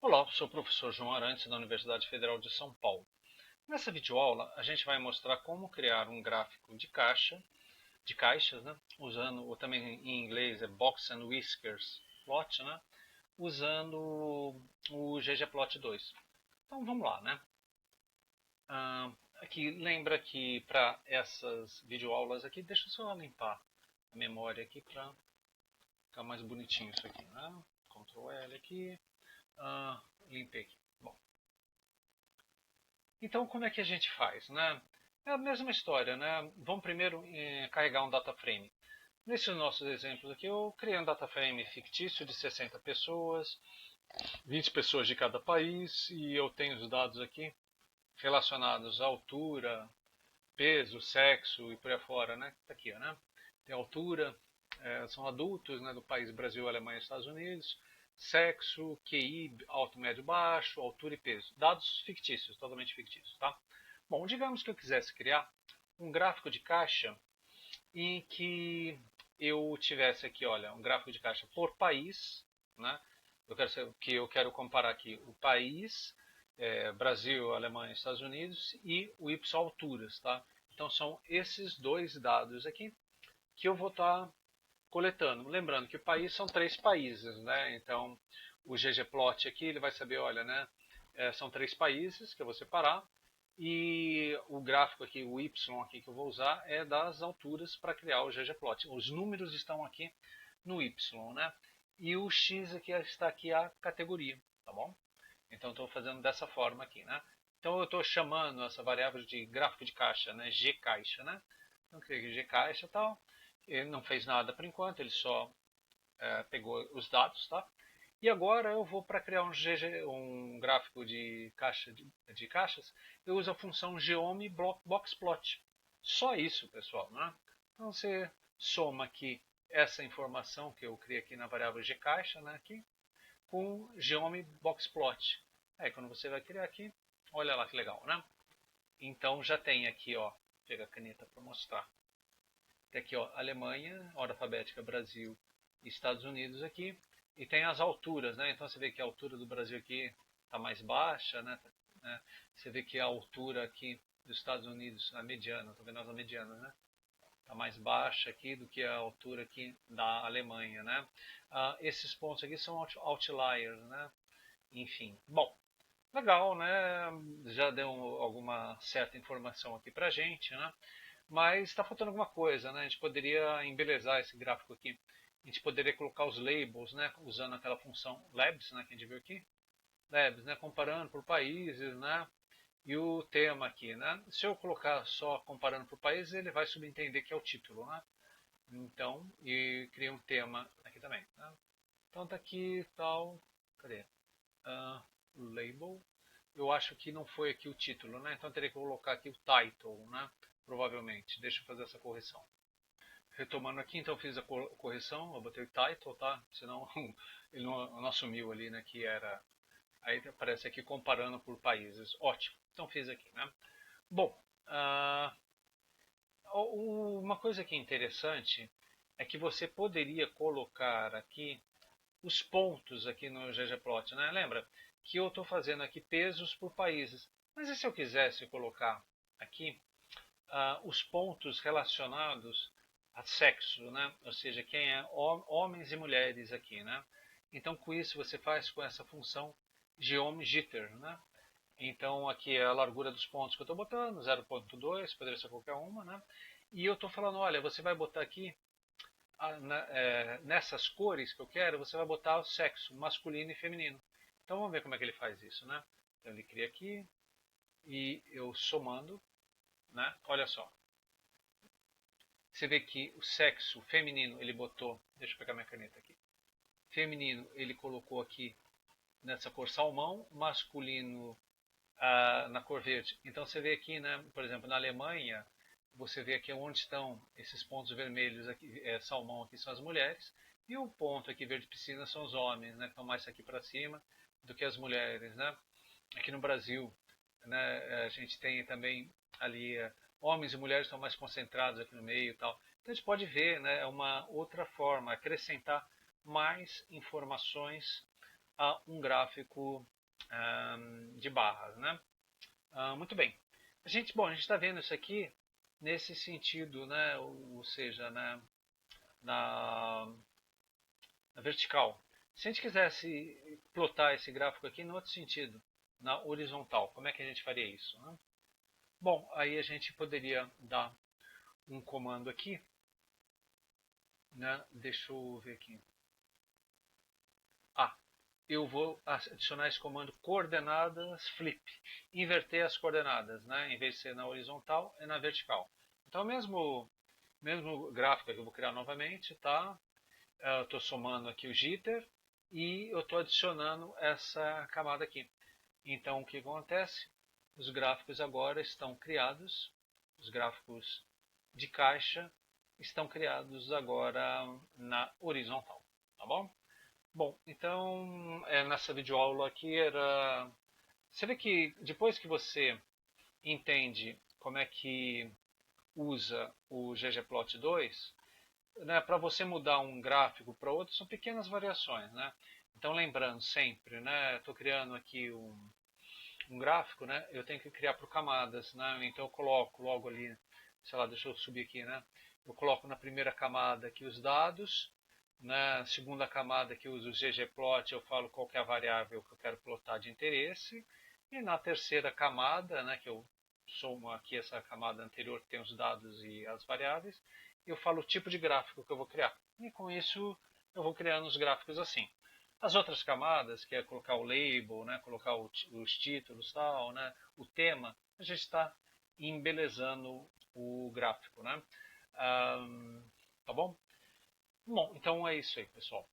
Olá, sou o professor João Arantes da Universidade Federal de São Paulo. Nessa videoaula, a gente vai mostrar como criar um gráfico de caixas, né? Usando, ou também em inglês é Box and Whiskers Plot, né? Usando o ggplot 2. Então vamos lá, né? Aqui, lembra que para essas videoaulas aqui, deixa eu só limpar a memória aqui para ficar mais bonitinho isso aqui, né? Ctrl L aqui, limpei aqui. Bom, então, como é que a gente faz, né? É a mesma história, né? Vamos primeiro carregar um data frame. Nesses nossos exemplos aqui, eu criei um data frame fictício de 60 pessoas, 20 pessoas de cada país, e eu tenho os dados aqui relacionados à altura, peso, sexo e por aí fora, né? Tá aqui, né? Tem altura, são adultos, né, do país Brasil, Alemanha e Estados Unidos, sexo, QI, alto, médio, baixo, altura e peso. Dados fictícios, totalmente fictícios, tá? Bom, digamos que eu quisesse criar um gráfico de caixa em que eu tivesse aqui, olha, um gráfico de caixa por país, né? Eu quero comparar aqui o país, Brasil, Alemanha, Estados Unidos e o Y alturas, tá? Então são esses dois dados aqui que eu vou estar coletando. Lembrando que o país são 3 países, né? Então o ggplot aqui ele vai saber, olha, né? São 3 países que eu vou separar e o gráfico aqui, o y aqui que eu vou usar é das alturas para criar o ggplot. Os números estão aqui no y, né? E o x aqui está aqui a categoria, tá bom? Então estou fazendo dessa forma aqui, né? Então eu estou chamando essa variável de gráfico de caixa, né? Gcaixa, né? Então criei Gcaixa e tal. Ele não fez nada por enquanto, ele só pegou os dados, tá? E agora eu vou para criar um gráfico de caixas, eu uso a função geom_boxplot. Só isso, pessoal, né? Então você soma aqui essa informação que eu criei aqui na variável gcaixa, né, aqui, com geom_boxplot. Aí quando você vai criar aqui, olha lá que legal, né? Então já tem aqui, ó, pega a caneta para mostrar. Tem aqui, ó, Alemanha, ordem alfabética, Brasil e Estados Unidos aqui. E tem as alturas, né? Então você vê que a altura do Brasil aqui está mais baixa, né? Você vê que a altura aqui dos Estados Unidos, a mediana, estou vendo as medianas, né? Está mais baixa aqui do que a altura aqui da Alemanha, né? Esses pontos aqui são outliers, né? Enfim, bom, legal, né? Já deu alguma certa informação aqui pra gente, né? Mas está faltando alguma coisa, né? A gente poderia embelezar esse gráfico aqui. A gente poderia colocar os labels, né? Usando aquela função labs, né? Que a gente viu aqui. Labs, né? Comparando por países, né? E o tema aqui, né? Se eu colocar só comparando por países, ele vai subentender que é o título, né? Então, e cria um tema aqui também, né? Então tá aqui tal, cadê? Label. Eu acho que não foi aqui o título, né? Então eu teria que colocar aqui o title, né? Provavelmente. Deixa eu fazer essa correção. Retomando aqui, então eu fiz a correção, eu botei o title, tá? Senão ele não assumiu ali, né? Que era. Aí aparece aqui comparando por países. Ótimo. Então fiz aqui, né? Bom, uma coisa que é interessante é que você poderia colocar aqui os pontos aqui no ggplot, né? Lembra que eu estou fazendo aqui pesos por países. Mas e se eu quisesse colocar aqui os pontos relacionados a sexo, né? Ou seja, quem é homens e mulheres aqui, né? Então com isso você faz com essa função geom_jitter, né? Então aqui é a largura dos pontos que eu estou botando, 0.2, poderia ser qualquer uma, né? E eu estou falando, olha, você vai botar aqui nessas cores que eu quero, você vai botar o sexo masculino e feminino. Então vamos ver como é que ele faz isso, né? Então ele cria aqui e eu somando, né? Olha só. Você vê que o sexo feminino ele botou, deixa eu pegar minha caneta aqui. Feminino ele colocou aqui nessa cor salmão, masculino na cor verde. Então você vê aqui, né, por exemplo, na Alemanha, você vê aqui onde estão esses pontos vermelhos aqui, salmão aqui são as mulheres, e o ponto aqui verde piscina são os homens, né, que estão mais aqui para cima do que as mulheres, né? Aqui no Brasil, né, a gente tem também ali homens e mulheres estão mais concentrados aqui no meio e tal. Então a gente pode ver, né, uma outra forma, acrescentar mais informações a um gráfico de barras, né? Muito bem. A gente está vendo isso aqui nesse sentido, né? Ou seja, né? na vertical. Se a gente quisesse plotar esse gráfico aqui no outro sentido, na horizontal, como é que a gente faria isso? Né? Bom, aí a gente poderia dar um comando aqui, né? Deixa eu ver aqui. Eu vou adicionar esse comando coordenadas flip, inverter as coordenadas, né? Em vez de ser na horizontal, é na vertical. Então, mesmo gráfico que eu vou criar novamente, tá? Eu estou somando aqui o jitter e eu estou adicionando essa camada aqui. Então, o que acontece? Os gráficos agora estão criados, os gráficos de caixa estão criados agora na horizontal, tá bom? Bom, então nessa videoaula aqui era. Você vê que depois que você entende como é que usa o ggplot 2, né, para você mudar um gráfico para outro são pequenas variações, né? Então lembrando sempre, né, estou criando aqui um gráfico, né? Eu tenho que criar por camadas, né? Então eu coloco logo ali, sei lá, deixa eu subir aqui, né? Eu coloco na primeira camada aqui os dados, na segunda camada que eu uso o ggplot, eu falo qual que é a variável que eu quero plotar de interesse, e na terceira camada, né, que eu somo aqui essa camada anterior que tem os dados e as variáveis, eu falo o tipo de gráfico que eu vou criar. E com isso eu vou criando os gráficos assim. As outras camadas, que é colocar o label, né, colocar os títulos, tal, né, o tema, a gente está embelezando o gráfico, né? Tá bom? Bom, então é isso aí, pessoal.